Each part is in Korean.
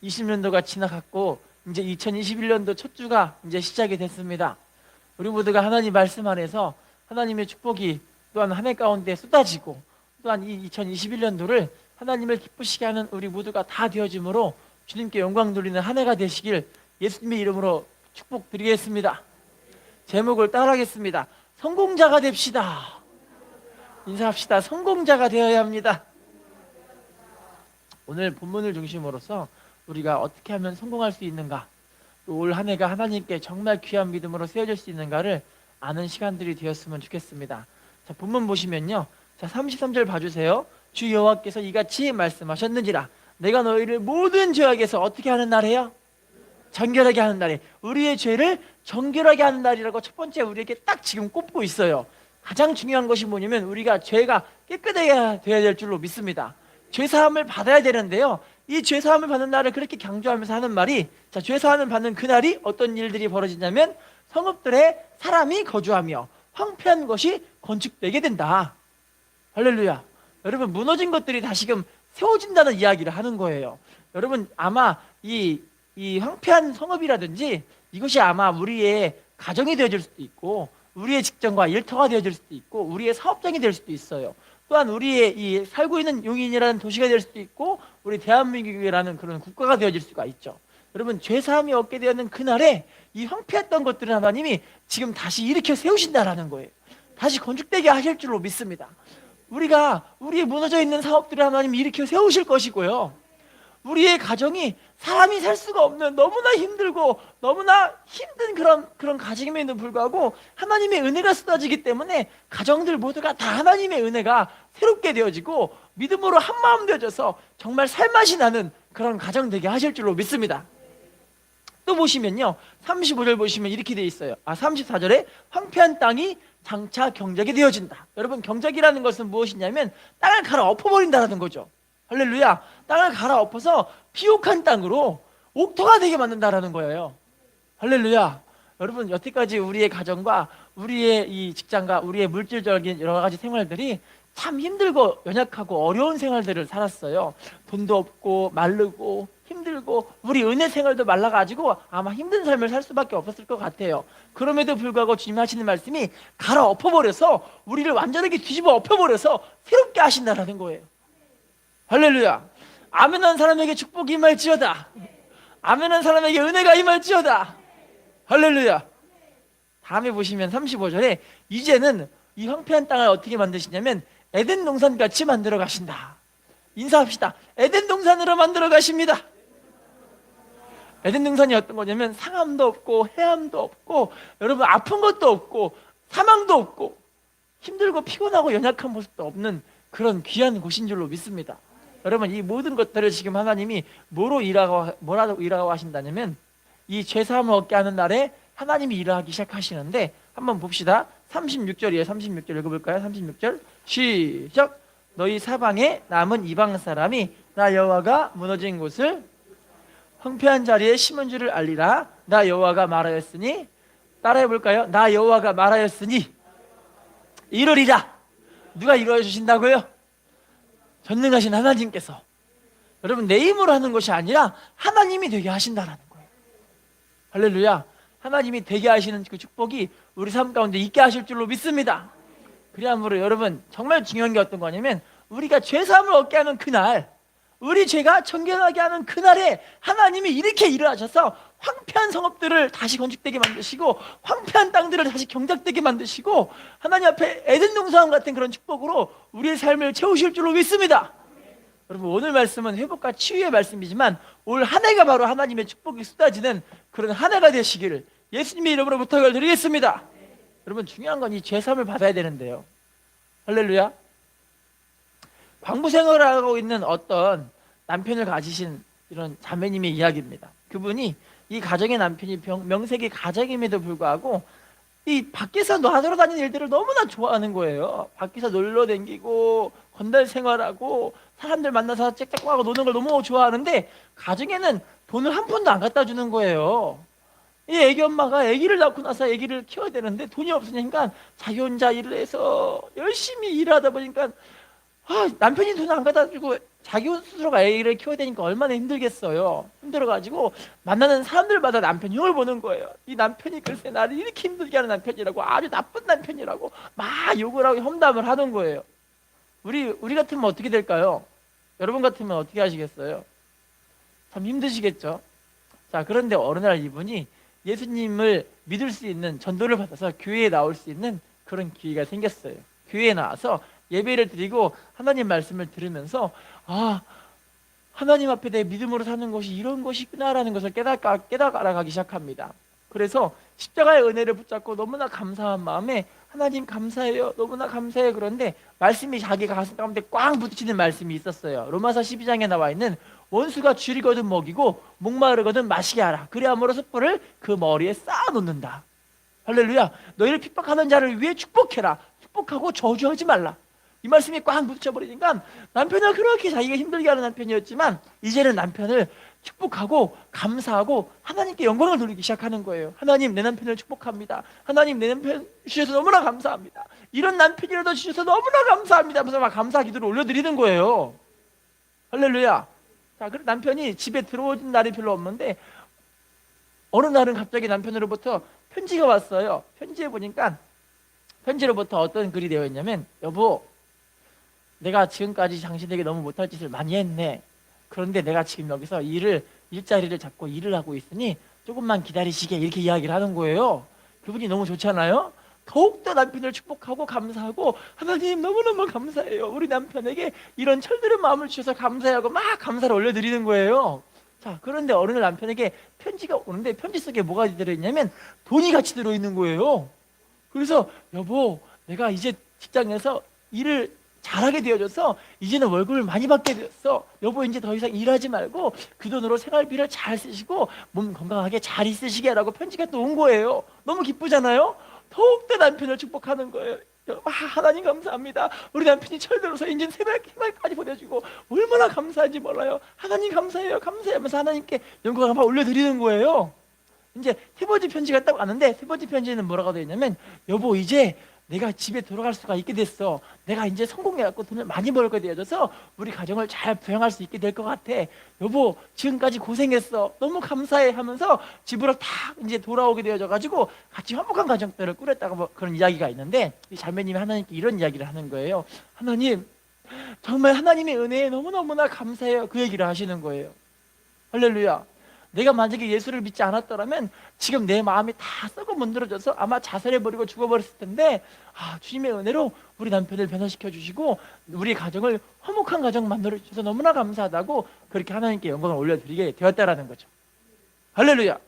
20년도가 지나갔고 이제 2021년도 첫 주가 이제 시작이 됐습니다. 우리 모두가 하나님 말씀 안에서 하나님의 축복이 또한 한 해 가운데 쏟아지고 또한 이 2021년도를 하나님을 기쁘시게 하는 우리 모두가 다 되어짐으로 주님께 영광 돌리는 한 해가 되시길 예수님의 이름으로 축복드리겠습니다. 제목을 따라하겠습니다. 성공자가 됩시다. 인사합시다. 성공자가 되어야 합니다. 오늘 본문을 중심으로서 우리가 어떻게 하면 성공할 수 있는가, 또 올 한 해가 하나님께 정말 귀한 믿음으로 세워질 수 있는가를 아는 시간들이 되었으면 좋겠습니다. 자, 본문 보시면요, 자 33절 봐주세요. 주 여호와께서 이같이 말씀하셨는지라 내가 너희를 모든 죄악에서 어떻게 하는 날이에요? 정결하게 하는 날에, 우리의 죄를 정결하게 하는 날이라고 첫 번째 우리에게 딱 지금 꼽고 있어요. 가장 중요한 것이 뭐냐면 우리가 죄가 깨끗해야 돼야 될 줄로 믿습니다. 죄사함을 받아야 되는데요, 이 죄사함을 받는 날을 그렇게 강조하면서 하는 말이, 자, 죄사함을 받는 그날이 어떤 일들이 벌어지냐면 성읍들에 사람이 거주하며 황폐한 것이 건축되게 된다. 할렐루야. 여러분, 무너진 것들이 다시금 세워진다는 이야기를 하는 거예요. 여러분, 아마 이 황폐한 성읍이라든지 이것이 아마 우리의 가정이 되어질 수도 있고 우리의 직장과 일터가 되어질 수도 있고 우리의 사업장이 될 수도 있어요. 또한 우리의 이 살고 있는 용인이라는 도시가 될 수도 있고 우리 대한민국이라는 그런 국가가 되어질 수가 있죠. 여러분, 죄사함이 얻게 되는 그날에 이 황폐했던 것들을 하나님이 지금 다시 일으켜 세우신다라는 거예요. 다시 건축되게 하실 줄로 믿습니다. 우리의 무너져 있는 사업들을 하나님이 일으켜 세우실 것이고요, 우리의 가정이 사람이 살 수가 없는 너무나 힘들고 너무나 힘든 그런 가정임에도 불구하고 하나님의 은혜가 쏟아지기 때문에 가정들 모두가 다 하나님의 은혜가 새롭게 되어지고 믿음으로 한마음 되어져서 정말 살맛이 나는 그런 가정 되게 하실 줄로 믿습니다. 또 보시면요, 35절 보시면 이렇게 되어 있어요. 34절에 황폐한 땅이 장차 경작이 되어진다. 여러분, 경작이라는 것은 무엇이냐면 땅을 갈아 엎어버린다는 거죠. 할렐루야. 땅을 갈아 엎어서 비옥한 땅으로 옥토가 되게 만든다라는 거예요. 할렐루야. 여러분, 여태까지 우리의 가정과 우리의 이 직장과 우리의 물질적인 여러 가지 생활들이 참 힘들고 연약하고 어려운 생활들을 살았어요. 돈도 없고 마르고 힘들고 우리 은혜 생활도 말라가지고 아마 힘든 삶을 살 수밖에 없었을 것 같아요. 그럼에도 불구하고 주님 하시는 말씀이 갈아 엎어버려서 우리를 완전하게 뒤집어 엎어버려서 새롭게 하신다라는 거예요. 할렐루야. 아멘한 사람에게 축복이 임할지어다. 아멘한 사람에게 은혜가 임할지어다. 할렐루야. 다음에 보시면 35절에 이제는 이 황폐한 땅을 어떻게 만드시냐면 에덴 동산 같이 만들어 가신다. 인사합시다. 에덴 동산으로 만들어 가십니다. 에덴 동산이 어떤 거냐면 상함도 없고 해함도 없고 여러분 아픈 것도 없고 사망도 없고 힘들고 피곤하고 연약한 모습도 없는 그런 귀한 곳인 줄로 믿습니다. 여러분, 이 모든 것들을 지금 하나님이 뭐라고 일하고 하신다냐면 이 죄사함을 얻게 하는 날에 하나님이 일하기 시작하시는데, 한번 봅시다. 36절이에요. 36절 읽어볼까요? 36절 시작. 너희 사방에 남은 이방 사람이 나 여호와가 무너진 곳을 황폐한 자리에 심은 줄을 알리라. 나 여호와가 말하였으니, 따라해볼까요? 나 여호와가 말하였으니 이루리라. 누가 이루어 주신다고요? 전능하신 하나님께서. 여러분, 내 힘으로 하는 것이 아니라 하나님이 되게 하신다라는 거예요. 할렐루야. 하나님이 되게 하시는 그 축복이 우리 삶 가운데 있게 하실 줄로 믿습니다. 그래야므로 여러분, 정말 중요한 게 어떤 거냐면 우리가 죄사함을 얻게 하는 그날, 우리 죄가 정결하게 하는 그날에 하나님이 이렇게 일을 하셔서 황폐한 성읍들을 다시 건축되게 만드시고 황폐한 땅들을 다시 경작되게 만드시고 하나님 앞에 에덴 동산 같은 그런 축복으로 우리의 삶을 채우실 줄로 믿습니다. 여러분, 오늘 말씀은 회복과 치유의 말씀이지만 올 한 해가 바로 하나님의 축복이 쏟아지는 그런 한 해가 되시기를 예수님의 이름으로 부탁을 드리겠습니다. 여러분, 중요한 건 이 죄사함을 받아야 되는데요. 할렐루야. 광부 생활을 하고 있는 어떤 남편을 가지신 이런 자매님의 이야기입니다. 그분이 이 가정의 남편이 명색이 가정임에도 불구하고 이 밖에서 하러 다니는 일들을 너무나 좋아하는 거예요. 밖에서 놀러 다니고 건달 생활하고 사람들 만나서 짝짝하고 노는 걸 너무 좋아하는데 가정에는 돈을 한 푼도 안 갖다 주는 거예요. 이 애기 엄마가 애기를 낳고 나서 애기를 키워야 되는데 돈이 없으니까 자기 혼자 일을 해서 열심히 일하다 보니까 남편이 돈 안 갖다 주고 자기 스스로가 애를 키워야 되니까 얼마나 힘들겠어요. 힘들어가지고 만나는 사람들마다 남편 흉을 보는 거예요. 이 남편이 글쎄 나를 이렇게 힘들게 하는 남편이라고, 아주 나쁜 남편이라고 막 욕을 하고 험담을 하는 거예요. 우리 같으면 어떻게 될까요? 여러분 같으면 어떻게 하시겠어요? 참 힘드시겠죠? 자, 그런데 어느 날 이분이 예수님을 믿을 수 있는 전도를 받아서 교회에 나올 수 있는 그런 기회가 생겼어요. 교회에 나와서 예배를 드리고 하나님 말씀을 들으면서, 아, 하나님 앞에 내 믿음으로 사는 것이 이런 것이구나라는 것을 깨달아가기 시작합니다. 그래서 십자가의 은혜를 붙잡고 너무나 감사한 마음에, 하나님 감사해요, 너무나 감사해요. 그런데 말씀이 자기 가슴 가운데 꽉 부딪히는 말씀이 있었어요. 로마서 12장에 나와 있는, 원수가 줄이거든 먹이고 목마르거든 마시게 하라. 그래야므로 숯불을 그 머리에 쌓아놓는다. 할렐루야. 너희를 핍박하는 자를 위해 축복해라. 축복하고 저주하지 말라. 이 말씀이 꽉 묻혀버리니까, 남편은 그렇게 자기가 힘들게 하는 남편이었지만 이제는 남편을 축복하고 감사하고 하나님께 영광을 돌리기 시작하는 거예요. 하나님, 내 남편을 축복합니다. 하나님, 내 남편 주셔서 너무나 감사합니다. 이런 남편이라도 주셔서 너무나 감사합니다 하면서 막 감사 기도를 올려드리는 거예요. 할렐루야. 자, 그럼 남편이 집에 들어오는 날이 별로 없는데 어느 날은 갑자기 남편으로부터 편지가 왔어요. 편지에 보니까, 편지로부터 어떤 글이 되어 있냐면, 여보, 내가 지금까지 당신에게 너무 못할 짓을 많이 했네. 그런데 내가 지금 여기서 일자리를 잡고 일을 하고 있으니 조금만 기다리시게, 이렇게 이야기를 하는 거예요. 그분이 너무 좋잖아요. 더욱더 남편을 축복하고 감사하고, 하나님 너무너무 감사해요, 우리 남편에게 이런 철들은 마음을 주셔서 감사하고 막 감사를 올려드리는 거예요. 자, 그런데 어느 날 남편에게 편지가 오는데, 편지 속에 뭐가 들어있냐면 돈이 같이 들어있는 거예요. 그래서, 여보, 내가 이제 직장에서 일을 잘하게 되어져서 이제는 월급을 많이 받게 되었어. 여보, 이제 더 이상 일하지 말고 그 돈으로 생활비를 잘 쓰시고 몸 건강하게 잘 있으시게 라고 편지가 또 온 거예요. 너무 기쁘잖아요. 더욱더 남편을 축복하는 거예요. 하나님 감사합니다. 우리 남편이 철들어서 인제 새벽까지 보내주고 얼마나 감사한지 몰라요. 하나님 감사해요, 감사해요 하면서 하나님께 영광을 막 올려드리는 거예요. 이제 세 번째 편지가 딱 왔는데, 세 번째 편지는 뭐라고 되어 있냐면, 여보, 이제 내가 집에 돌아갈 수가 있게 됐어. 내가 이제 성공해갖고 돈을 많이 벌게 되어져서 우리 가정을 잘 부양할 수 있게 될 것 같아. 여보, 지금까지 고생했어, 너무 감사해 하면서 집으로 다 이제 돌아오게 되어져가지고 같이 화목한 가정들을 꾸렸다고, 뭐 그런 이야기가 있는데, 이 자매님이 하나님께 이런 이야기를 하는 거예요. 하나님, 정말 하나님의 은혜에 너무너무나 감사해요, 그 얘기를 하시는 거예요. 할렐루야. 내가 만약에 예수를 믿지 않았더라면 지금 내 마음이 다 썩어 문드러져서 아마 자살해버리고 죽어버렸을 텐데, 주님의 은혜로 우리 남편을 변화시켜 주시고 우리 가정을 화목한 가정 만들어 주셔서 너무나 감사하다고 그렇게 하나님께 영광을 올려드리게 되었다라는 거죠. 할렐루야.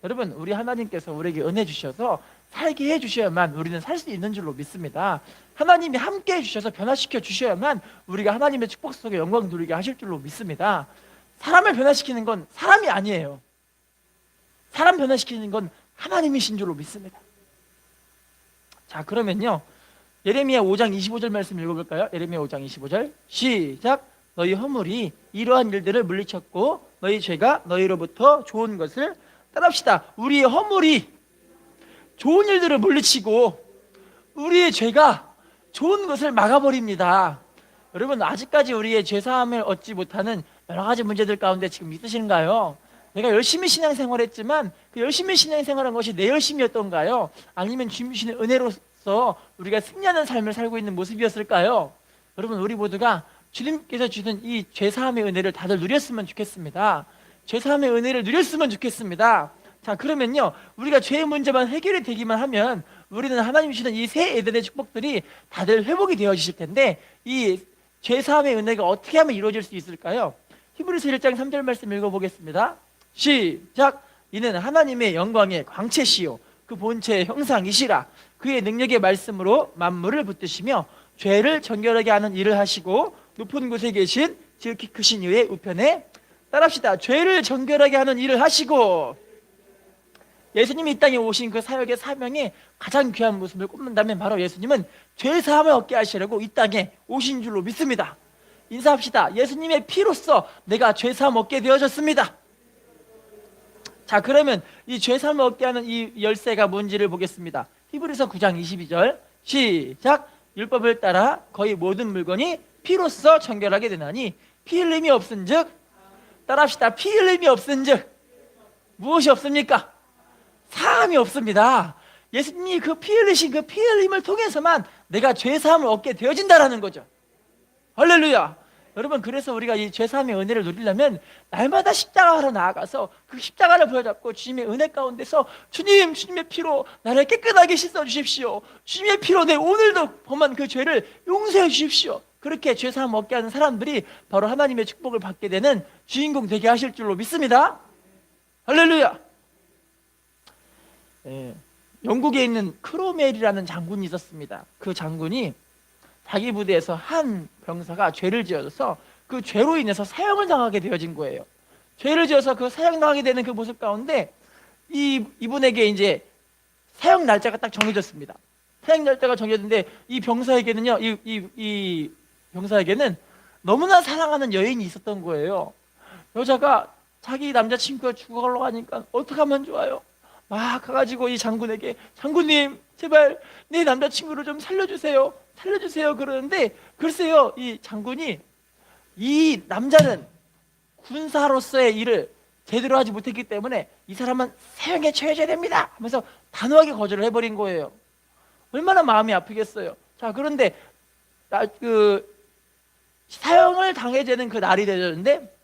여러분, 우리 하나님께서 우리에게 은혜 주셔서 살게 해주셔야만 우리는 살 수 있는 줄로 믿습니다. 하나님이 함께 해주셔서 변화시켜 주셔야만 우리가 하나님의 축복 속에 영광 누리게 하실 줄로 믿습니다. 사람을 변화시키는 건 사람이 아니에요. 사람 변화시키는 건 하나님이신 줄로 믿습니다. 자, 그러면요, 예레미야 5장 25절 말씀 읽어볼까요? 예레미야 5장 25절 시작. 너희 허물이 이러한 일들을 물리쳤고 너희 죄가 너희로부터 좋은 것을 따릅시다. 우리의 허물이 좋은 일들을 물리치고 우리의 죄가 좋은 것을 막아버립니다. 여러분, 아직까지 우리의 죄사함을 얻지 못하는 여러 가지 문제들 가운데 지금 있으신가요? 내가 열심히 신앙생활했지만 그 열심히 신앙생활한 것이 내 열심이었던가요? 아니면 주님 주시는 은혜로서 우리가 승리하는 삶을 살고 있는 모습이었을까요? 여러분, 우리 모두가 주님께서 주신 이 죄사함의 은혜를 다들 누렸으면 좋겠습니다. 죄사함의 은혜를 누렸으면 좋겠습니다. 자, 그러면요, 우리가 죄의 문제만 해결이 되기만 하면 우리는 하나님 주시는 이 새 에덴의 축복들이 다들 회복이 되어지실 텐데, 이 죄사함의 은혜가 어떻게 하면 이루어질 수 있을까요? 히브리서 1장 3절 말씀 읽어보겠습니다. 시작. 이는 하나님의 영광의 광채시요 그 본체의 형상이시라. 그의 능력의 말씀으로 만물을 붙드시며 죄를 정결하게 하는 일을 하시고 높은 곳에 계신 지극히 크신 이의 우편에 따릅시다. 죄를 정결하게 하는 일을 하시고, 예수님이 이 땅에 오신 그 사역의 사명에 가장 귀한 모습을 꼽는다면 바로 예수님은 죄 사함을 얻게 하시려고 이 땅에 오신 줄로 믿습니다. 인사합시다. 예수님의 피로써 내가 죄 사함 얻게 되어졌습니다. 자, 그러면 이 죄 사함을 얻게 하는 이 열쇠가 뭔지를 보겠습니다. 히브리서 9장 22절 시작. 율법을 따라 거의 모든 물건이 피로써 정결하게 되나니 피 흘림이 없은즉, 따라합시다. 피 흘림이 없은즉 무엇이 없습니까? 사함이 없습니다. 예수님이 그 피 흘리신 그 피 흘림을 통해서만 내가 죄사함을 얻게 되어진다라는 거죠. 할렐루야. 여러분, 그래서 우리가 이 죄사함의 은혜를 누리려면 날마다 십자가로 나아가서 그 십자가를 부여잡고 주님의 은혜 가운데서 주님, 주님의 피로 나를 깨끗하게 씻어 주십시오. 주님의 피로 내 오늘도 범한 그 죄를 용서해 주십시오. 그렇게 죄사함 얻게 하는 사람들이 바로 하나님의 축복을 받게 되는 주인공 되게 하실 줄로 믿습니다. 할렐루야. 영국에 있는 크로멜이라는 장군이 있었습니다. 그 장군이 자기 부대에서 한 병사가 죄를 지어서 그 죄로 인해서 사형을 당하게 되어진 거예요. 죄를 지어서 그 사형당하게 되는 그 모습 가운데 이분에게 이제 사형 날짜가 딱 정해졌습니다. 사형 날짜가 정해졌는데 이 병사에게는요, 이 병사에게는 너무나 사랑하는 여인이 있었던 거예요. 여자가 자기 남자친구가 죽어가려고 하니까 어떻게 하면 좋아요? 막 가가지고 이 장군에게, 장군님 제발 내 남자친구를 좀 살려주세요, 살려주세요 그러는데, 글쎄요, 이 장군이 이 남자는 군사로서의 일을 제대로 하지 못했기 때문에 이 사람은 사형에 처해져야 됩니다 하면서 단호하게 거절을 해버린 거예요. 얼마나 마음이 아프겠어요. 자, 그런데 사형을 당해야 되는 그 날이 되었는데,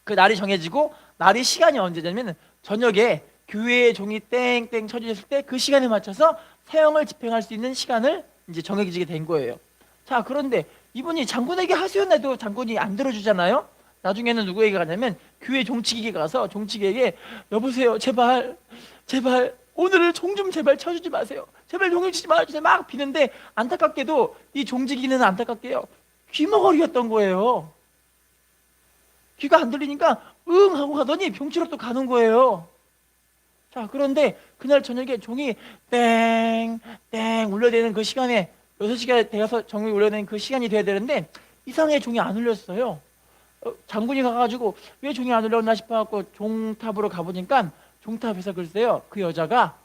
그 날이 정해지고, 날이 시간이 언제냐면 저녁에 교회의 종이 땡땡 쳐주셨을 때 그 시간에 맞춰서 사형을 집행할 수 있는 시간을 이제 정해지게 된 거예요. 자, 그런데 이분이 장군에게 하소연해도 장군이 안 들어주잖아요. 나중에는 누구에게 가냐면 교회 종치기에 가서 종치기에게, 여보세요, 제발 제발 오늘을 종 좀 제발 쳐주지 마세요, 제발 종을 치지 말아주세요 막 비는데, 안타깝게도 이 종지기는 안타깝게요, 귀머거리였던 거예요. 귀가 안 들리니까 응 하고 가더니 병치러 또 가는 거예요. 자, 그런데 그날 저녁에 종이 땡땡 울려대는 그 시간에, 6시가 되어서 종이 울려대는 그 시간이 돼야 되는데 이상하게 종이 안 울렸어요. 장군이 가가지고 왜 종이 안 울렸나 싶어갖고 종탑으로 가보니까 종탑에서 글쎄요, 그 여자가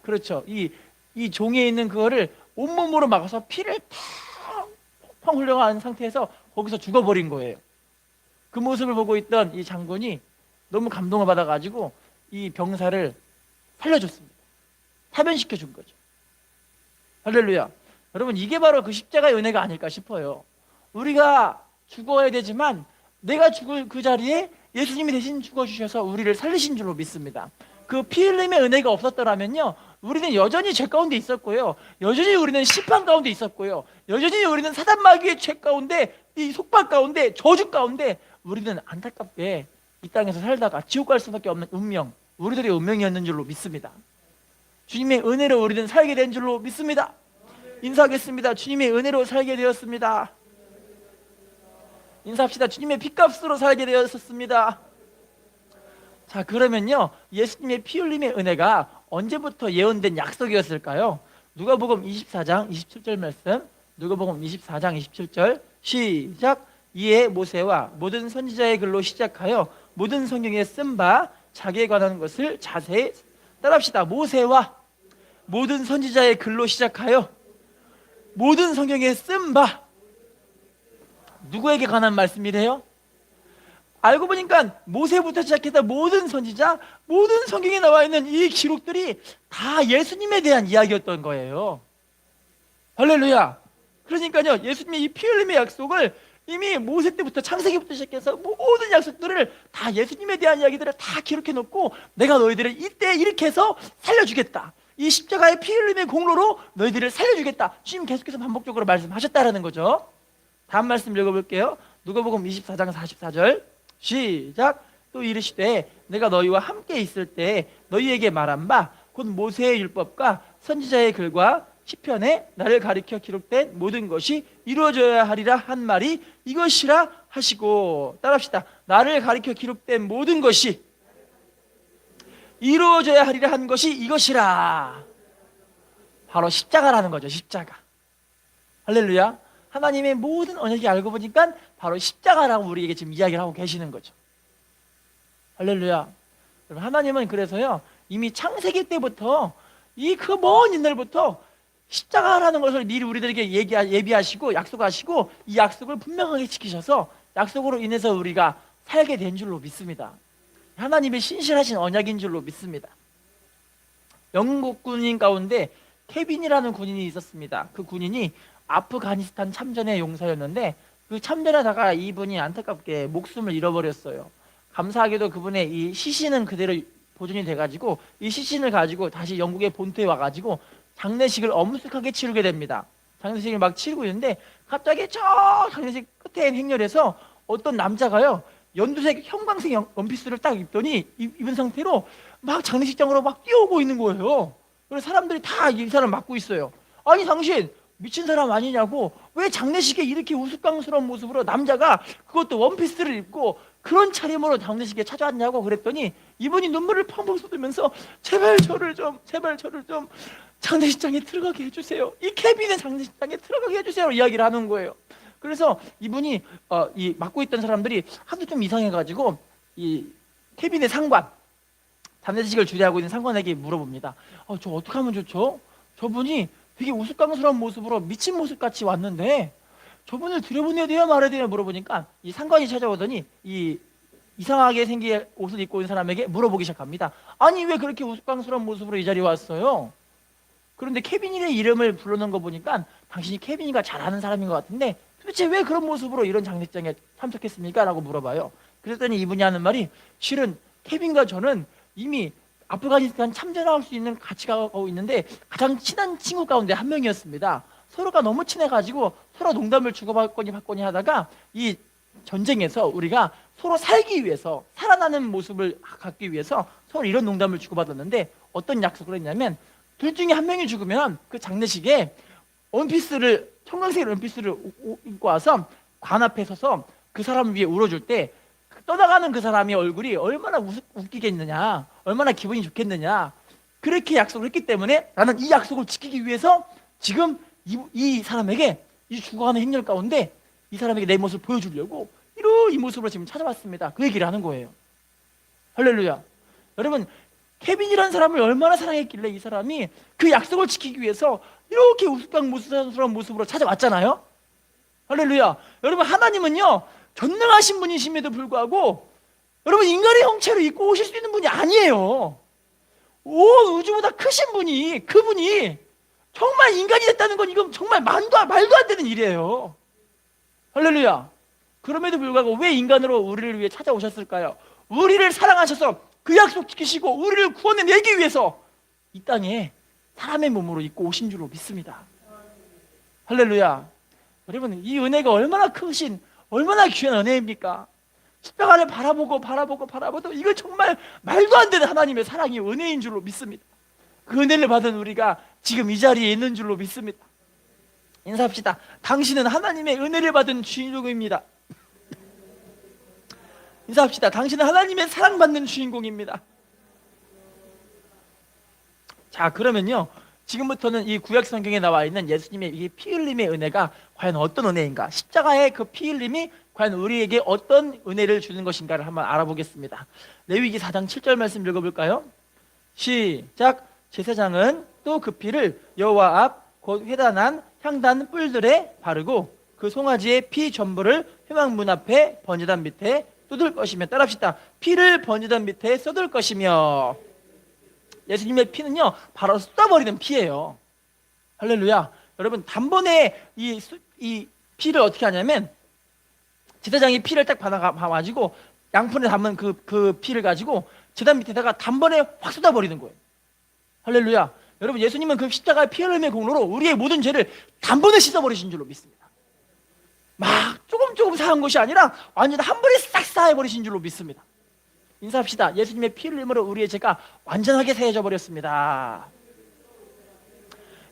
그렇죠, 이 종에 있는 그거를 온몸으로 막아서 피를 팡팡 흘려가는 상태에서 거기서 죽어버린 거예요. 그 모습을 보고 있던 이 장군이 너무 감동을 받아가지고 이 병사를 살려줬습니다. 사변시켜 준 거죠. 할렐루야. 여러분, 이게 바로 그 십자가의 은혜가 아닐까 싶어요. 우리가 죽어야 되지만 내가 죽을 그 자리에 예수님이 대신 죽어주셔서 우리를 살리신 줄로 믿습니다. 그 피 흘림의 은혜가 없었더라면요, 우리는 여전히 죄 가운데 있었고요, 여전히 우리는 심판 가운데 있었고요, 여전히 우리는 사단마귀의 죄 가운데, 이 속박 가운데, 저주 가운데 우리는 안타깝게 이 땅에서 살다가 지옥 갈 수밖에 없는 운명, 우리들의 운명이었는 줄로 믿습니다. 주님의 은혜로 우리는 살게 된 줄로 믿습니다. 인사하겠습니다. 주님의 은혜로 살게 되었습니다. 인사합시다. 주님의 핏값으로 살게 되었습니다. 자, 그러면요, 예수님의 피 흘림의 은혜가 언제부터 예언된 약속이었을까요? 누가복음 24장 27절 말씀, 누가복음 24장 27절 시작. 이에 모세와 모든 선지자의 글로 시작하여 모든 성경에 쓴 바 자기에 관한 것을 자세히, 따라합시다. 모세와 모든 선지자의 글로 시작하여 모든 성경에 쓴 바, 누구에게 관한 말씀이래요? 알고 보니까 모세부터 시작해서 모든 선지자, 모든 성경에 나와 있는 이 기록들이 다 예수님에 대한 이야기였던 거예요. 할렐루야. 그러니까요, 예수님의 이 피 흘림의 약속을 이미 모세 때부터, 창세기부터 시작해서 모든 약속들을 다, 예수님에 대한 이야기들을 다 기록해 놓고, 내가 너희들을 이때 이렇게 해서 살려주겠다, 이 십자가의 피 흘림의 공로로 너희들을 살려주겠다, 주님 계속해서 반복적으로 말씀하셨다라는 거죠. 다음 말씀 읽어볼게요. 누가복음 24장 44절 시작. 또 이르시되 내가 너희와 함께 있을 때 너희에게 말한 바 곧 모세의 율법과 선지자의 글과 시편에 나를 가리켜 기록된 모든 것이 이루어져야 하리라 한 말이 이것이라 하시고, 따라합시다. 나를 가리켜 기록된 모든 것이 이루어져야 하리라 한 것이 이것이라. 바로 십자가라는 거죠. 십자가. 할렐루야. 하나님의 모든 언약이 알고 보니까 바로 십자가라고 우리에게 지금 이야기를 하고 계시는 거죠. 할렐루야. 하나님은 그래서요, 이미 창세기 때부터 이 그 먼 옛날부터 십자가라는 것을 미리 우리들에게 예비하시고 약속하시고, 이 약속을 분명하게 지키셔서 약속으로 인해서 우리가 살게 된 줄로 믿습니다. 하나님의 신실하신 언약인 줄로 믿습니다. 영국 군인 가운데 케빈이라는 군인이 있었습니다. 그 군인이 아프가니스탄 참전의 용사였는데 그 참전하다가 이분이 안타깝게 목숨을 잃어버렸어요. 감사하게도 그분의 이 시신은 그대로 보존이 돼가지고 이 시신을 가지고 다시 영국의 본토에 와가지고 장례식을 엄숙하게 치르게 됩니다. 장례식을 막 치르고 있는데 갑자기 저 장례식 끝에 행렬에서 어떤 남자가요, 연두색 형광색 원피스를 딱 입더니 입은 상태로 막 장례식장으로 막 뛰어오고 있는 거예요. 그래서 사람들이 다 이 사람 맞고 있어요. 아니 당신 미친 사람 아니냐고, 왜 장례식에 이렇게 우스꽝스러운 모습으로 남자가 그것도 원피스를 입고 그런 차림으로 장례식에 찾아왔냐고 그랬더니 이분이 눈물을 펑펑 쏟으면서 제발 저를 좀 장례식장에 들어가게 해주세요. 이 케빈의 장례식장에 들어가게 해주세요. 이야기를 하는 거예요. 그래서 이분이 이 맡고 있던 사람들이 하도 좀 이상해가지고 이 케빈의 상관, 장례식을 주례하고 있는 상관에게 물어봅니다. 저 어떻게 하면 좋죠? 저분이 되게 우스꽝스러운 모습으로 미친 모습같이 왔는데 저분을 들여보내야 돼요 말아야 돼요 물어보니까 이 상관이 찾아오더니 이 이상하게 생긴 옷을 입고 있는 사람에게 물어보기 시작합니다. 아니 왜 그렇게 우스꽝스러운 모습으로 이 자리에 왔어요? 그런데 케빈이의 이름을 부르는 거 보니까 당신이 케빈이가 잘 아는 사람인 것 같은데 도대체 왜 그런 모습으로 이런 장례식장에 참석했습니까? 라고 물어봐요. 그랬더니 이분이 하는 말이, 실은 케빈과 저는 이미 아프가니스탄 참전할 수 있는 가치가 가고 있는데 가장 친한 친구 가운데 한 명이었습니다. 서로가 너무 친해가지고 서로 농담을 주고받거니 하다가 이 전쟁에서 우리가 서로 살기 위해서, 살아나는 모습을 갖기 위해서 서로 이런 농담을 주고받았는데 어떤 약속을 했냐면 둘 중에 한 명이 죽으면 그 장례식에 원피스를, 청광색 원피스를 입고 와서 관 앞에 서서 그 사람 위에 울어줄 때 떠나가는 그 사람의 얼굴이 얼마나 웃기겠느냐, 얼마나 기분이 좋겠느냐, 그렇게 약속을 했기 때문에 나는 이 약속을 지키기 위해서 지금 이 사람에게, 이 죽어가는 행렬 가운데 이 사람에게 내 모습을 보여주려고 이런 이 모습으로 지금 찾아왔습니다. 그 얘기를 하는 거예요. 할렐루야. 여러분, 케빈이라는 사람을 얼마나 사랑했길래 이 사람이 그 약속을 지키기 위해서 이렇게 우스꽝스러운 모습으로 찾아왔잖아요. 할렐루야. 여러분, 하나님은요 전능하신 분이심에도 불구하고 여러분 인간의 형체로 입고 오실 수 있는 분이 아니에요. 온 우주보다 크신 분이, 그분이 정말 인간이 됐다는 건 이건 정말 말도 안 되는 일이에요. 할렐루야. 그럼에도 불구하고 왜 인간으로 우리를 위해 찾아오셨을까요? 우리를 사랑하셔서 그 약속 지키시고 우리를 구원해내기 위해서 이 땅에 사람의 몸으로 입고 오신 줄로 믿습니다. 할렐루야. 여러분, 이 은혜가 얼마나 크신, 얼마나 귀한 은혜입니까? 십자가를 바라보도 이거 정말 말도 안 되는 하나님의 사랑이 은혜인 줄로 믿습니다. 그 은혜를 받은 우리가 지금 이 자리에 있는 줄로 믿습니다. 인사합시다. 당신은 하나님의 은혜를 받은 주인공입니다. 인사합시다. 당신은 하나님의 사랑받는 주인공입니다. 자, 그러면요, 지금부터는 이 구약 성경에 나와 있는 예수님의 이 피 흘림의 은혜가 과연 어떤 은혜인가, 십자가의 그 피 흘림이 과연 우리에게 어떤 은혜를 주는 것인가를 한번 알아보겠습니다. 레위기 4장 7절 말씀 읽어볼까요? 시작. 제사장은 또 그 피를 여호와 앞 곧 회단한 향단 뿔들에 바르고 그 송아지의 피 전부를 회막문 앞에 번제단 밑에 쏟을 것이며, 따라합시다. 피를 번제단 밑에 쏟을 것이며. 예수님의 피는요 바로 쏟아버리는 피예요. 할렐루야. 여러분, 단번에 이 피를 어떻게 하냐면 제사장이 피를 딱 받아가지고 양푼에 담은 그 피를 가지고 제단 밑에다가 단번에 확 쏟아버리는 거예요. 할렐루야. 여러분, 예수님은 그 십자가의 피 흘림의 공로로 우리의 모든 죄를 단번에 씻어버리신 줄로 믿습니다. 막 조금 사한 것이 아니라 완전 한 번에 싹 사해버리신 줄로 믿습니다. 인사합시다. 예수님의 피 흘림으로 우리의 죄가 완전하게 사해져 버렸습니다.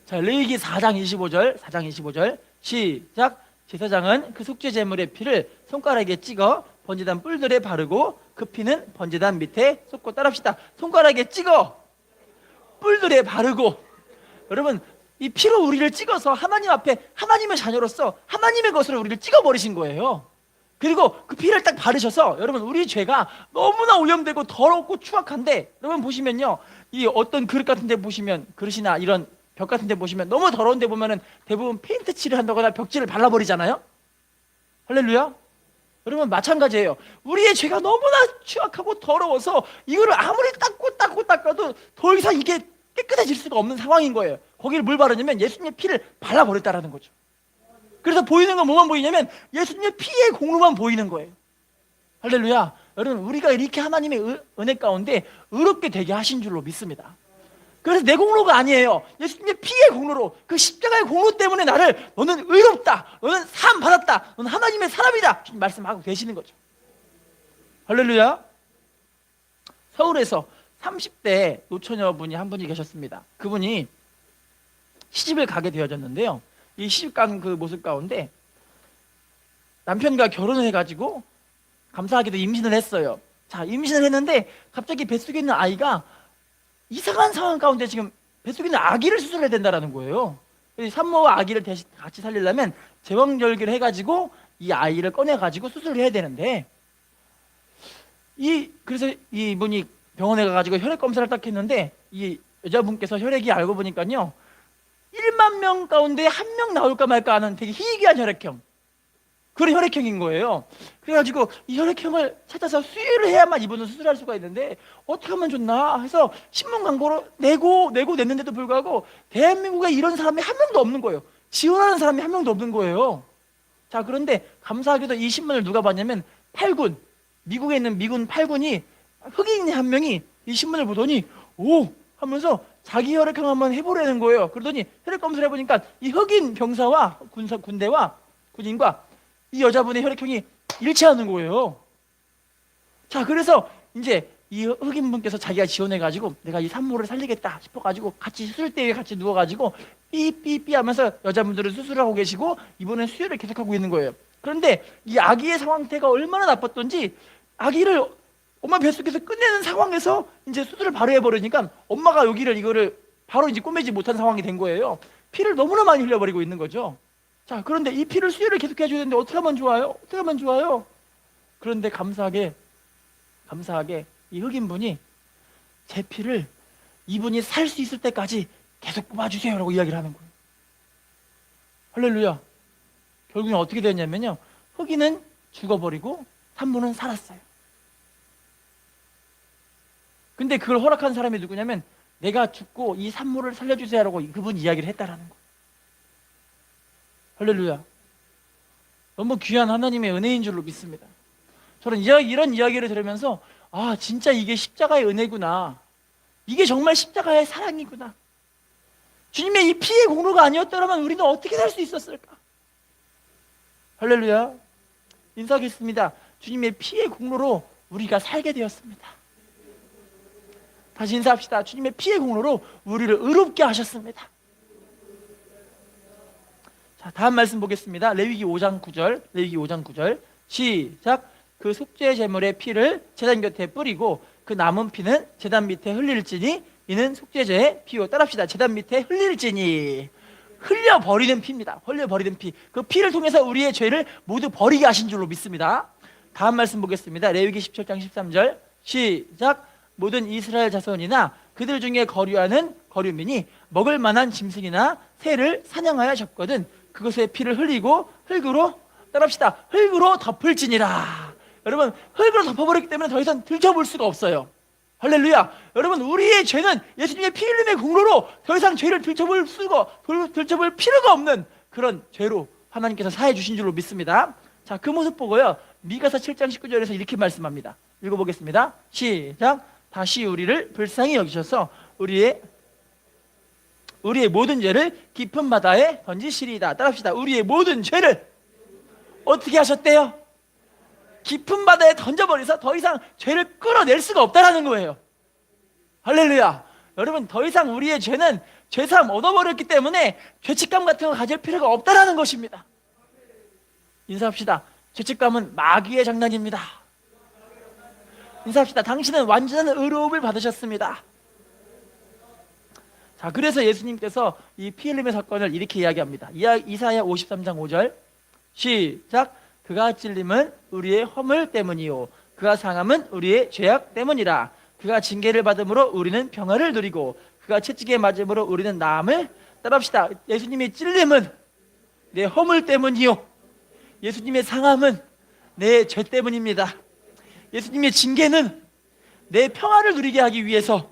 자, 레위기 4장 25절 시작. 제사장은 그 속죄 제물의 피를 손가락에 찍어 번제단 뿔들에 바르고 그 피는 번제단 밑에 쏟고, 따라합시다. 손가락에 찍어 뿔들에 바르고. 여러분, 이 피로 우리를 찍어서 하나님 앞에 하나님의 자녀로서 하나님의 것으로 우리를 찍어버리신 거예요. 그리고 그 피를 딱 바르셔서, 여러분, 우리 죄가 너무나 오염되고 더럽고 추악한데, 여러분 보시면요, 이 어떤 그릇 같은 데 보시면, 그릇이나 이런 벽 같은 데 보시면 너무 더러운 데 보면은 대부분 페인트 칠을 한다거나 벽지를 발라버리잖아요. 할렐루야. 여러분 마찬가지예요. 우리의 죄가 너무나 취약하고 더러워서 이거를 아무리 닦아도 더 이상 이게 깨끗해질 수가 없는 상황인 거예요. 거기를 뭘 바르냐면 예수님의 피를 발라버렸다라는 거죠. 그래서 보이는 건 뭐만 보이냐면 예수님의 피의 공로만 보이는 거예요. 할렐루야. 여러분 우리가 이렇게 하나님의 은혜 가운데 의롭게 되게 하신 줄로 믿습니다. 그래서 내 공로가 아니에요. 예수님의 피의 공로로, 그 십자가의 공로 때문에 나를 너는 의롭다, 너는 사함 받았다, 너는 하나님의 사람이다 말씀하고 계시는 거죠. 할렐루야. 서울에서 30대 노처녀분이 한 분이 계셨습니다. 그분이 시집을 가게 되어졌는데요, 이 시집 간 그 모습 가운데 남편과 결혼을 해가지고 감사하게도 임신을 했어요. 자, 임신을 했는데 갑자기 뱃속에 있는 아이가 이상한 상황 가운데 지금 뱃속에 있는 아기를 수술해야 된다는 거예요. 산모와 아기를 같이 살리려면 제왕절개를 해가지고 이 아이를 꺼내가지고 수술을 해야 되는데, 그래서 이분이 병원에 가가지고 혈액 검사를 딱 했는데 이 여자분께서 혈액이 알고 보니까요 1만 명 가운데 1명 나올까 말까 하는 되게 희귀한 혈액형, 그런 혈액형인 거예요. 그래가지고 이 혈액형을 찾아서 수혈을 해야만 이분은 수술할 수가 있는데 어떻게 하면 좋나 해서 신문 광고로 내고 냈는데도 불구하고 대한민국에 이런 사람이 한 명도 없는 거예요. 지원하는 사람이 한 명도 없는 거예요. 자, 그런데 감사하게도 이 신문을 누가 봤냐면 팔군, 미국에 있는 미군 팔군이 흑인이 한 명이 이 신문을 보더니 오 하면서 자기 혈액형 한번 해보려는 거예요. 그러더니 혈액 검사를 해보니까 이 흑인 병사와 군대와 군인과 이 여자분의 혈액형이 일치하는 거예요. 자, 그래서 이제 이 흑인분께서 자기가 지원해가지고 내가 이 산모를 살리겠다 싶어가지고 같이 수술대에 같이 누워가지고 삐삐삐 하면서 여자분들은 수술하고 계시고 이분은 수혈을 계속하고 있는 거예요. 그런데 이 아기의 상태가 얼마나 나빴던지 아기를 엄마 뱃속에서 끝내는 상황에서 이제 수술을 바로 해버리니까 엄마가 이거를 바로 이제 꼬매지 못한 상황이 된 거예요. 피를 너무나 많이 흘려버리고 있는 거죠. 자, 그런데 이 피를 수혈을 계속 해줘야 되는데 어떻게 하면 좋아요? 어떻게 하면 좋아요? 그런데 감사하게 이 흑인분이 제 피를 이분이 살 수 있을 때까지 계속 뽑아주세요 라고 이야기를 하는 거예요. 할렐루야. 결국엔 어떻게 됐냐면요, 흑인은 죽어버리고 산모는 살았어요. 근데 그걸 허락한 사람이 누구냐면 내가 죽고 이 산모를 살려주세요 라고 그분 이야기를 했다라는 거예요. 할렐루야. 너무 귀한 하나님의 은혜인 줄로 믿습니다. 저는 이런 이야기를 들으면서 아, 진짜 이게 십자가의 은혜구나, 이게 정말 십자가의 사랑이구나, 주님의 이 피의 공로가 아니었더라면 우리는 어떻게 살 수 있었을까. 할렐루야. 인사하겠습니다. 주님의 피의 공로로 우리가 살게 되었습니다. 다시 인사합시다. 주님의 피의 공로로 우리를 의롭게 하셨습니다. 자, 다음 말씀 보겠습니다. 레위기 5장 9절 시작. 그 속죄 제물의 피를 제단 곁에 뿌리고 그 남은 피는 제단 밑에 흘릴지니 이는 속죄제의 피요. 따라합시다. 제단 밑에 흘릴지니. 흘려버리는 피입니다. 흘려버리는 피. 그 피를 통해서 우리의 죄를 모두 버리게 하신 줄로 믿습니다. 다음 말씀 보겠습니다. 레위기 17장 13절 시작. 모든 이스라엘 자손이나 그들 중에 거류하는 거류민이 먹을 만한 짐승이나 새를 사냥하여 잡거든 그것의 피를 흘리고 흙으로, 따라합시다, 흙으로 덮을지니라. 여러분, 흙으로 덮어버렸기 때문에 더 이상 들춰볼 수가 없어요. 할렐루야. 여러분, 우리의 죄는 예수님의 피 흘림의 공로로 더 이상 죄를 들춰볼 필요가 없는 그런 죄로 하나님께서 사해 주신 줄로 믿습니다. 자, 그 모습 보고요, 미가서 7장 19절에서 이렇게 말씀합니다. 읽어보겠습니다. 시작. 다시 우리를 불쌍히 여기셔서 우리의 모든 죄를 깊은 바다에 던지시리이다. 따라합시다. 우리의 모든 죄를 어떻게 하셨대요? 깊은 바다에 던져버려서 더 이상 죄를 끌어낼 수가 없다라는 거예요. 할렐루야. 여러분, 더 이상 우리의 죄는 죄사함 얻어버렸기 때문에 죄책감 같은 거 가질 필요가 없다라는 것입니다. 인사합시다. 죄책감은 마귀의 장난입니다. 인사합시다. 당신은 완전한 의로움을 받으셨습니다. 자, 그래서 예수님께서 이 피 흘림의 사건을 이렇게 이야기합니다. 이사야 53장 5절 시작. 그가 찔림은 우리의 허물 때문이요 그가 상함은 우리의 죄악 때문이라. 그가 징계를 받음으로 우리는 평화를 누리고 그가 채찍에 맞음으로 우리는 나음을. 따라합시다. 예수님의 찔림은 내 허물 때문이요 예수님의 상함은 내 죄 때문입니다. 예수님의 징계는 내 평화를 누리게 하기 위해서,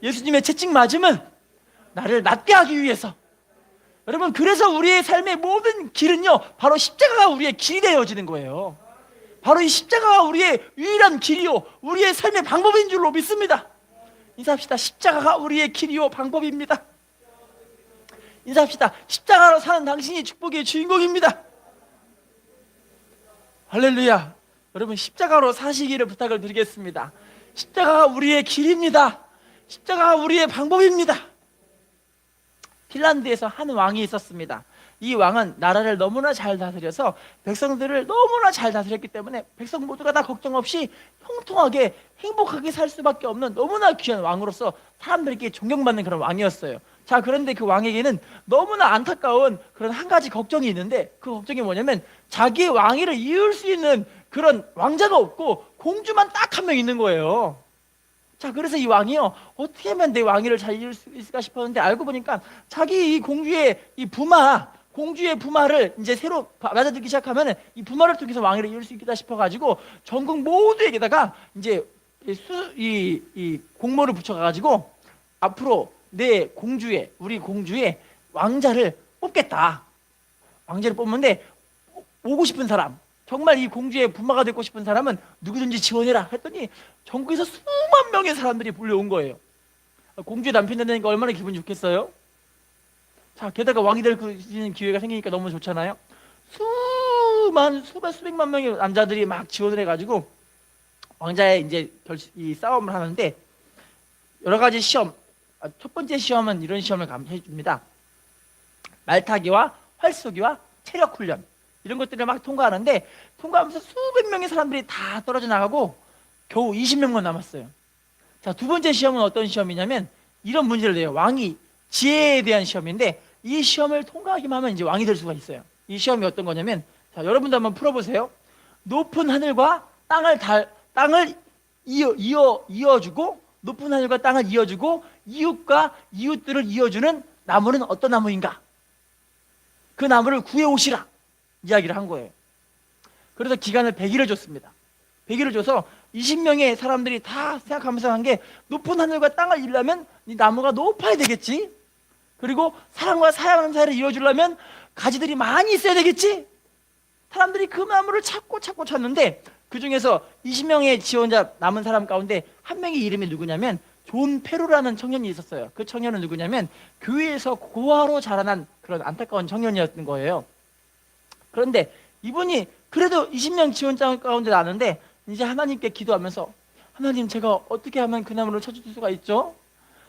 예수님의 채찍 맞음은 나를 낫게 하기 위해서. 여러분, 그래서 우리의 삶의 모든 길은요, 바로 십자가가 우리의 길이 되어지는 거예요. 바로 이 십자가가 우리의 유일한 길이요, 우리의 삶의 방법인 줄로 믿습니다. 인사합시다. 십자가가 우리의 길이요 방법입니다. 인사합시다. 십자가로 사는 당신이 축복의 주인공입니다. 할렐루야. 여러분, 십자가로 사시기를 부탁을 드리겠습니다. 십자가가 우리의 길입니다. 십자가가 우리의 방법입니다. 핀란드에서 한 왕이 있었습니다. 이 왕은 나라를 너무나 잘 다스려서 백성들을 너무나 잘 다스렸기 때문에 백성 모두가 다 걱정 없이 형통하게 행복하게 살 수밖에 없는 너무나 귀한 왕으로서 사람들에게 존경받는 그런 왕이었어요. 자, 그런데 그 왕에게는 너무나 안타까운 그런 한 가지 걱정이 있는데, 그 걱정이 뭐냐면 자기의 왕위를 이을 수 있는 그런 왕자가 없고 공주만 딱 한 명 있는 거예요. 자, 그래서 이 왕이요, 어떻게 하면 내 왕위를 잘 이룰 수 있을까 싶었는데, 알고 보니까 자기 이 공주의 이 공주의 부마를 이제 새로 맞아들기 시작하면 이 부마를 통해서 왕위를 이룰 수 있겠다 싶어가지고 전국 모두에게다가 이제 이 공모를 붙여가지고 앞으로 우리 공주의 왕자를 뽑겠다. 왕자를 뽑는데 오고 싶은 사람, 정말 이 공주의 부마가 되고 싶은 사람은 누구든지 지원해라 했더니 전국에서 수만 명의 사람들이 몰려온 거예요. 공주의 남편 된다니까 얼마나 기분 좋겠어요? 자, 게다가 왕이 될 수 있는 기회가 생기니까 너무 좋잖아요. 수백만 명의 남자들이 막 지원을 해가지고 왕자의 이제 이 싸움을 하는데, 여러 가지 시험, 첫 번째 시험은 이런 시험을 해줍니다. 말타기와 활쏘기와 체력 훈련, 이런 것들을 막 통과하는데, 통과하면서 수백 명의 사람들이 다 떨어져 나가고 겨우 20명만 남았어요. 자, 두 번째 시험은 어떤 시험이냐면 이런 문제를 내요. 왕이 지혜에 대한 시험인데, 이 시험을 통과하기만 하면 이제 왕이 될 수가 있어요. 이 시험이 어떤 거냐면, 자, 여러분도 한번 풀어보세요. 높은 하늘과 땅을 이어주고, 높은 하늘과 땅을 이어주고 이웃과 이웃들을 이어주는 나무는 어떤 나무인가? 그 나무를 구해오시라 이야기를 한 거예요. 그래서 기간을 100일을 줬습니다. 100일을 줘서 20명의 사람들이 다 생각하면서 한 게, 높은 하늘과 땅을 이루려면 이 나무가 높아야 되겠지, 그리고 사랑과 사랑하는 사이를 이어주려면 가지들이 많이 있어야 되겠지. 사람들이 그 나무를 찾고 찾는데, 그 중에서 20명의 지원자 남은 사람 가운데 한 명의 이름이 누구냐면 존 페로라는 청년이 있었어요. 그 청년은 누구냐면 교회에서 고아로 자라난 그런 안타까운 청년이었던 거예요. 그런데 이분이 그래도 20명 지원자 가운데 나는데 이제 하나님께 기도하면서, 하나님, 제가 어떻게 하면 그 나무를 찾을 수가 있죠?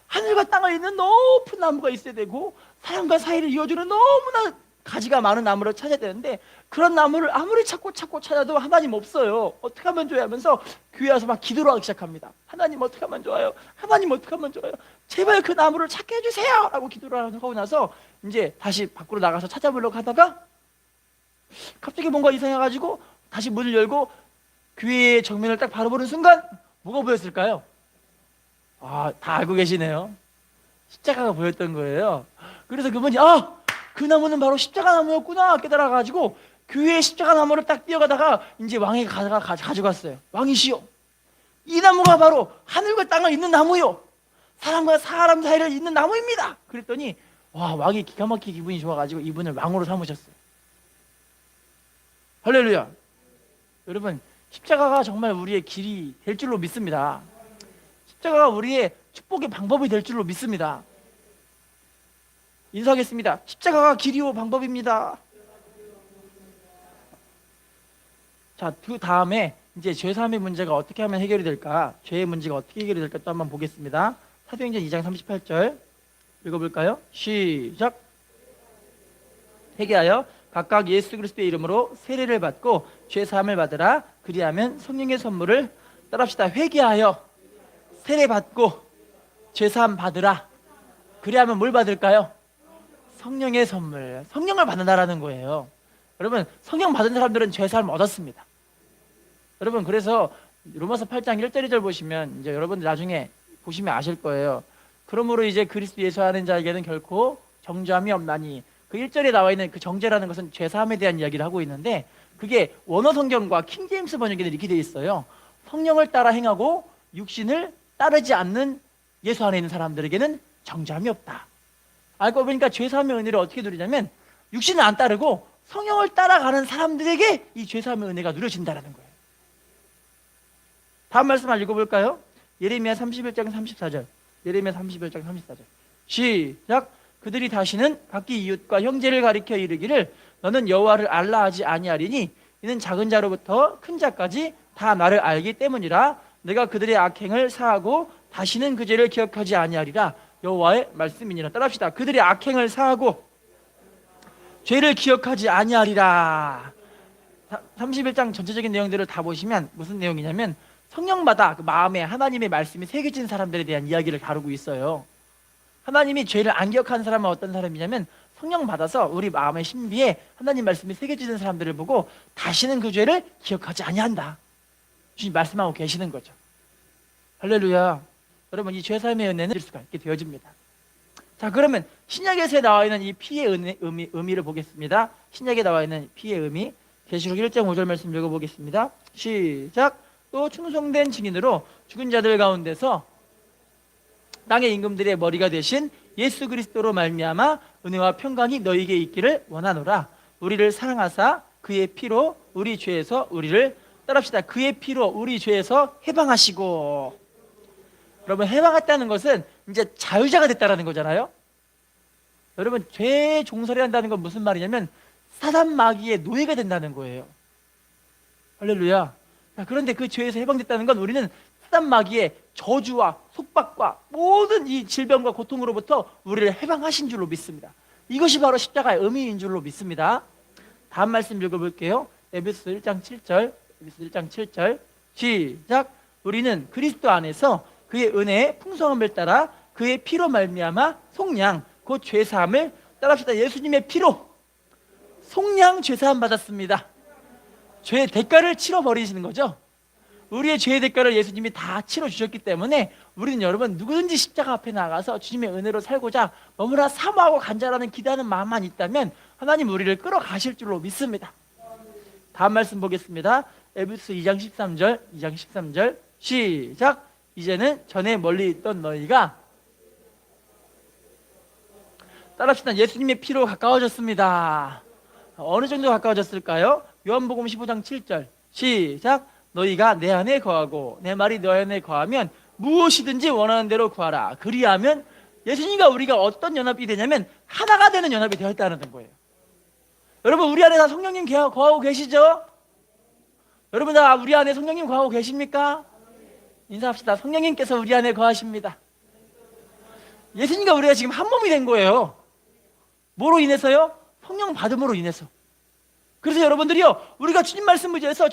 하늘과 땅을 잇는 높은 나무가 있어야 되고 사람과 사이를 이어주는 너무나 가지가 많은 나무를 찾아야 되는데, 그런 나무를 아무리 찾고 찾아도 하나님 없어요. 어떻게 하면 좋아요? 하면서 교회 와서 막 기도를 하기 시작합니다. 하나님, 어떻게 하면 좋아요? 하나님, 어떻게 하면 좋아요? 제발 그 나무를 찾게 해주세요! 라고 기도를 하고 나서 이제 다시 밖으로 나가서 찾아보려고 하다가 갑자기 뭔가 이상해가지고 다시 문을 열고 교회의 정면을 딱 바라보는 순간 뭐가 보였을까요? 다 알고 계시네요. 십자가가 보였던 거예요. 그래서 그분이 그 나무는 바로 십자가 나무였구나 깨달아가지고 교회의 십자가 나무를 딱 뛰어가다가 이제 왕에게 가져갔어요. 왕이시여, 이 나무가 바로 하늘과 땅을 잇는 나무요, 사람과 사람 사이를 잇는 나무입니다. 그랬더니 왕이 기가 막히게 기분이 좋아가지고 이분을 왕으로 삼으셨어요. 할렐루야. 여러분, 십자가가 정말 우리의 길이 될 줄로 믿습니다. 십자가가 우리의 축복의 방법이 될 줄로 믿습니다. 인사하겠습니다. 십자가가 길이요 방법입니다. 자, 그 다음에 이제 죄사함의 문제가 어떻게 하면 해결이 될까, 죄의 문제가 어떻게 해결이 될까 또 한번 보겠습니다. 사도행전 2장 38절 읽어볼까요? 시작. 회개하여 각각 예수 그리스도의 이름으로 세례를 받고 죄사함을 받으라. 그리하면 성령의 선물을, 따라합시다. 회개하여 세례 받고 죄사함 받으라. 그리하면 뭘 받을까요? 성령의 선물, 성령을 받는다라는 거예요. 여러분, 성령 받은 사람들은 죄사함 얻었습니다. 여러분, 그래서 로마서 8장 1절 2절 보시면 이제 여러분들 나중에 보시면 아실 거예요. 그러므로 이제 그리스도 예수 아는 자에게는 결코 정죄함이 없나니, 그 1절에 나와 있는 그 정죄라는 것은 죄사함에 대한 이야기를 하고 있는데, 그게 원어 성경과 킹제임스 번역에는 이렇게 되어 있어요. 성령을 따라 행하고 육신을 따르지 않는 예수 안에 있는 사람들에게는 정죄함이 없다. 알고 보니까 죄사함의 은혜를 어떻게 누리냐면 육신을 안 따르고 성령을 따라가는 사람들에게 이 죄사함의 은혜가 누려진다는 거예요. 다음 말씀 읽어볼까요? 예레미야 31장 34절. 예레미야 31장 34절. 시작. 그들이 다시는 각기 이웃과 형제를 가리켜 이르기를 너는 여호와를 알라 하지 아니하리니 이는 작은 자로부터 큰 자까지 다 나를 알기 때문이라. 내가 그들의 악행을 사하고 다시는 그 죄를 기억하지 아니하리라. 여호와의 말씀이니라. 따라합시다. 그들의 악행을 사하고 죄를 기억하지 아니하리라. 31장 전체적인 내용들을 다 보시면 무슨 내용이냐면 성령마다 그 마음에 하나님의 말씀이 새겨진 사람들에 대한 이야기를 다루고 있어요. 하나님이 죄를 안 기억하는 사람은 어떤 사람이냐면 성령 받아서 우리 마음의 신비에 하나님 말씀이 새겨지는 사람들을 보고 다시는 그 죄를 기억하지 아니한다. 주님 말씀하고 계시는 거죠. 할렐루야. 여러분, 이 죄사함의 은혜는 될 수가 있게 되어집니다. 자, 그러면 신약에서 나와 있는 이 피의 의미를 보겠습니다. 신약에 나와 있는 피의 의미, 계시록 1장 5절 말씀 읽어보겠습니다. 시작. 또 충성된 증인으로 죽은 자들 가운데서 땅의 임금들의 머리가 되신 예수 그리스도로 말미암아 은혜와 평강이 너희에게 있기를 원하노라. 우리를 사랑하사 그의 피로 우리 죄에서 우리를, 따라합시다. 그의 피로 우리 죄에서 해방하시고. 여러분, 해방했다는 것은 이제 자유자가 됐다는 거잖아요. 여러분, 죄 종살이 한다는 건 무슨 말이냐면 사단 마귀의 노예가 된다는 거예요. 할렐루야. 그런데 그 죄에서 해방됐다는 건 우리는 사단 마귀의 저주와 속박과 모든 이 질병과 고통으로부터 우리를 해방하신 줄로 믿습니다. 이것이 바로 십자가의 의미인 줄로 믿습니다. 다음 말씀 읽어볼게요. 에베소 1장 7절. 에베소 1장 7절. 시작. 우리는 그리스도 안에서 그의 은혜의 풍성함을 따라 그의 피로 말미암아 속량 곧 죄사함을, 따라합시다. 예수님의 피로 속량 죄사함 받았습니다. 죄의 대가를 치러버리시는 거죠. 우리의 죄의 대가를 예수님이 다 치러주셨기 때문에 우리는 여러분 누구든지 십자가 앞에 나가서 주님의 은혜로 살고자 너무나 사모하고 간절하는 기대하는 마음만 있다면 하나님 우리를 끌어가실 줄로 믿습니다. 다음 말씀 보겠습니다. 에베소 2장 13절. 2장 13절. 시작. 이제는 전에 멀리 있던 너희가, 따라합시다. 예수님의 피로 가까워졌습니다. 어느 정도 가까워졌을까요? 요한복음 15장 7절. 시작. 너희가 내 안에 거하고 내 말이 너희 안에 거하면 무엇이든지 원하는 대로 구하라. 그리하면 예수님과 우리가 어떤 연합이 되냐면 하나가 되는 연합이 되었다는 거예요. 여러분, 우리 안에 다 성령님 거하고 계시죠? 여러분, 다 우리 안에 성령님 거하고 계십니까? 인사합시다. 성령님께서 우리 안에 거하십니다. 예수님과 우리가 지금 한 몸이 된 거예요. 뭐로 인해서요? 성령 받음으로 인해서. 그래서 여러분들이요, 우리가 주님 말씀 의지해서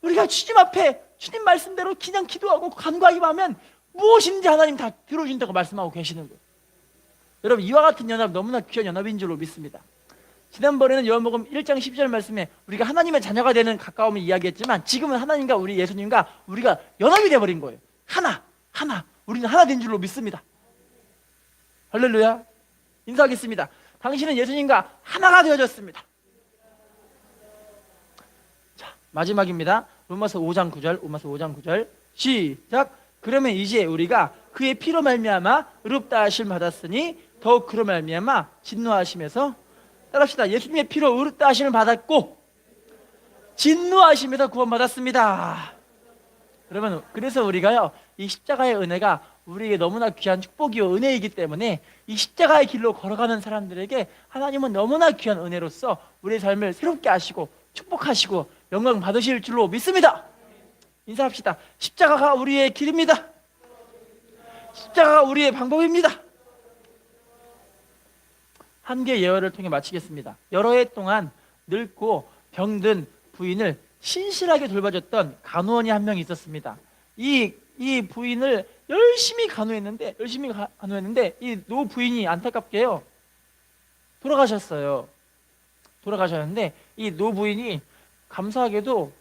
우리가 주님 앞에 주님 말씀대로 그냥 기도하고 간구하기만 하면 무엇인지 하나님 다 들어준다고 말씀하고 계시는 거예요. 여러분, 이와 같은 연합 너무나 귀한 연합인 줄로 믿습니다. 지난번에는 요한복음 1장 12절 말씀에 우리가 하나님의 자녀가 되는 가까움을 이야기했지만 지금은 하나님과 우리 예수님과 우리가 연합이 되어버린 거예요. 하나 우리는 하나 된 줄로 믿습니다. 할렐루야. 인사하겠습니다. 당신은 예수님과 하나가 되어졌습니다. 자, 마지막입니다. 로마서 5장 9절. 로마서 5장 9절. 시작. 그러면 이제 우리가 그의 피로 말미암아 의롭다 하심 받았으니 더욱 그로 말미암아 진노하심에서, 따라합시다. 예수님의 피로 의롭다 하심을 받았고 진노하심에서 구원받았습니다. 여러분, 그래서 우리가요, 이 십자가의 은혜가 우리에게 너무나 귀한 축복이요 은혜이기 때문에 이 십자가의 길로 걸어가는 사람들에게 하나님은 너무나 귀한 은혜로서 우리의 삶을 새롭게 하시고 축복하시고 영광 받으실 줄로 믿습니다. 인사합시다. 십자가가 우리의 길입니다. 십자가가 우리의 방법입니다. 한 개의 예언을 통해 마치겠습니다. 여러 해 동안 늙고 병든 부인을 신실하게 돌봐줬던 간호원이 한 명 있었습니다. 이 부인을 열심히 간호했는데 이 노 부인이 안타깝게요 돌아가셨는데 이 노 부인이 감사하게도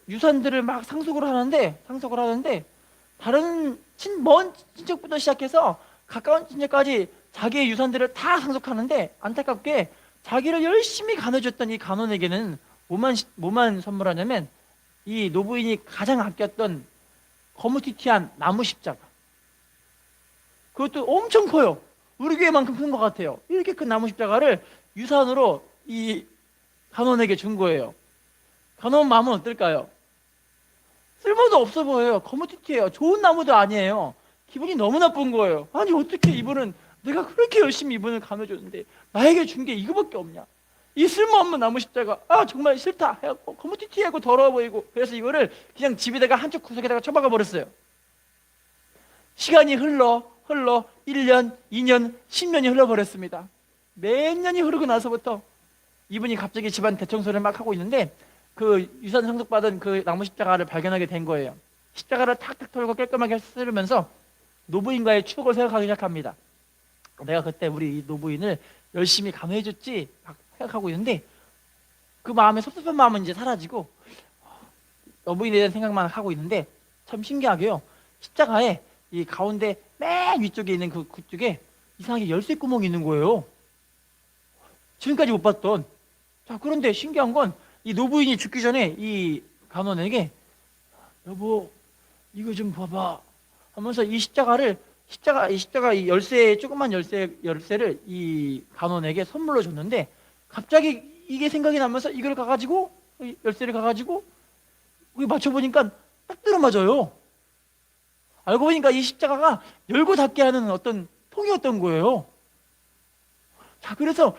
유산들을 막 상속을 하는데 다른 먼 친척부터 시작해서 가까운 친척까지 자기의 유산들을 다 상속하는데 안타깝게 자기를 열심히 간호해줬던 이 간원에게는 뭐만 선물하냐면 이 노부인이 가장 아꼈던 거무튀튀한 나무 십자가. 그것도 엄청 커요. 우리 교회만큼 큰 것 같아요. 이렇게 큰 나무 십자가를 유산으로 이 간원에게 준 거예요. 간원 마음은 어떨까요? 쓸모도 없어 보여요. 거무튀튀해요. 좋은 나무도 아니에요. 기분이 너무 나쁜 거예요. 아니 어떻게 이분은, 내가 그렇게 열심히 이분을 간호해줬는데 나에게 준 게 이거밖에 없냐. 이 쓸모없는 나무 십자가, 정말 싫다 해갖고 거무튀튀하고 더러워 보이고, 그래서 이거를 그냥 집에다가 한쪽 구석에다가 처박아 버렸어요. 시간이 흘러 1년, 2년, 10년이 흘러버렸습니다. 몇 년이 흐르고 나서부터 이분이 갑자기 집안 대청소를 막 하고 있는데 그 유산 상속받은 그 나무 십자가를 발견하게 된 거예요. 십자가를 탁탁 털고 깔끔하게 쓸으면서 노부인과의 추억을 생각하기 시작합니다. 내가 그때 우리 이 노부인을 열심히 간호해줬지 막 생각하고 있는데 그 마음에 섭섭한 마음은 이제 사라지고 노부인에 대한 생각만 하고 있는데, 참 신기하게요, 십자가에 이 가운데 맨 위쪽에 있는 그쪽에 이상하게 열쇠 구멍이 있는 거예요. 지금까지 못 봤던. 자, 그런데 신기한 건 이 노부인이 죽기 전에 이 간원에게 여보 이거 좀 봐봐 하면서 이 십자가 이 열쇠, 조그만 열쇠를 이 간원에게 선물로 줬는데, 갑자기 이게 생각이 나면서 이걸 가가지고, 열쇠를 가가지고 여기 맞춰보니까 딱 들어맞아요. 알고 보니까 이 십자가가 열고 닫게 하는 어떤 통이었던 거예요. 자, 그래서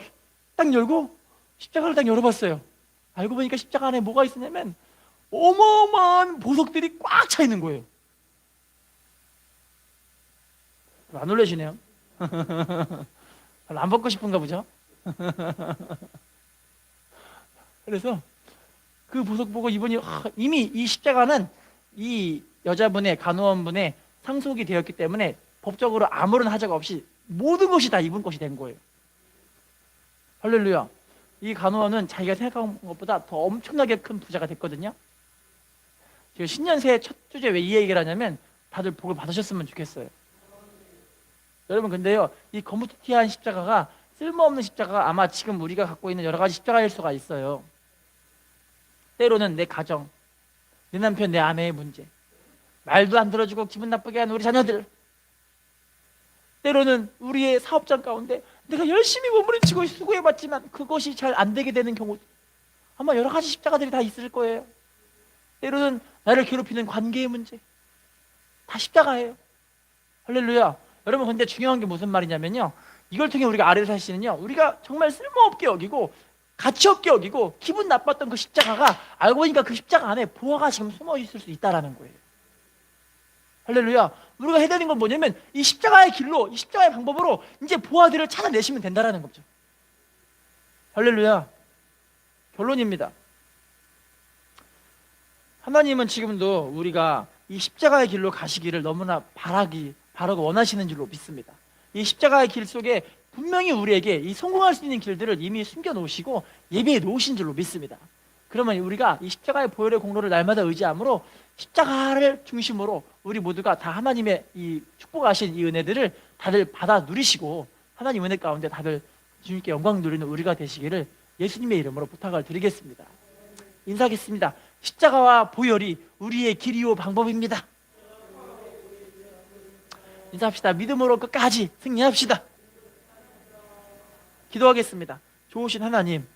딱 열고 십자가를 딱 열어봤어요. 알고 보니까 십자가 안에 뭐가 있었냐면 어마어마한 보석들이 꽉 차 있는 거예요. 안 놀라시네요. 안 받고 싶은가 보죠. 그래서 그 보석 보고 이분이 이미 이 십자가는 이 여자분의, 간호원분의 상속이 되었기 때문에 법적으로 아무런 하자가 없이 모든 것이 다 이분 것이 된 거예요. 할렐루야. 이 간호원은 자기가 생각한 것보다 더 엄청나게 큰 부자가 됐거든요. 지금 신년새 첫 주제 왜 이 얘기를 하냐면 다들 복을 받으셨으면 좋겠어요. 여러분, 근데요, 이 거무튀튀한 십자가가, 쓸모없는 십자가가 아마 지금 우리가 갖고 있는 여러 가지 십자가일 수가 있어요. 때로는 내 가정, 내 남편, 내 아내의 문제, 말도 안 들어주고 기분 나쁘게 하는 우리 자녀들, 때로는 우리의 사업장 가운데 내가 열심히 몸부림치고 수고해봤지만 그것이 잘 안 되게 되는 경우, 아마 여러 가지 십자가들이 다 있을 거예요. 때로는 나를 괴롭히는 관계의 문제, 다 십자가예요. 할렐루야. 여러분, 근데 중요한 게 무슨 말이냐면요, 이걸 통해 우리가 아래를 사시는요, 우리가 정말 쓸모없게 여기고 가치 없게 여기고 기분 나빴던 그 십자가가, 알고 보니까 그 십자가 안에 보화가 지금 숨어 있을 수 있다라는 거예요. 할렐루야. 우리가 해야 되는 건 뭐냐면 이 십자가의 길로, 이 십자가의 방법으로 이제 보화들을 찾아내시면 된다라는 거죠. 할렐루야. 결론입니다. 하나님은 지금도 우리가 이 십자가의 길로 가시기를 너무나 바라고 원하시는 줄로 믿습니다. 이 십자가의 길 속에 분명히 우리에게 이 성공할 수 있는 길들을 이미 숨겨놓으시고 예비해 놓으신 줄로 믿습니다. 그러면 우리가 이 십자가의 보혈의 공로를 날마다 의지함으로 십자가를 중심으로 우리 모두가 다 하나님의 이 축복하신 이 은혜들을 다들 받아 누리시고 하나님 은혜 가운데 다들 주님께 영광 누리는 우리가 되시기를 예수님의 이름으로 부탁을 드리겠습니다. 인사하겠습니다. 십자가와 보혈이 우리의 길이요 방법입니다. 인사합시다. 믿음으로 끝까지 승리합시다. 기도하겠습니다. 좋으신 하나님,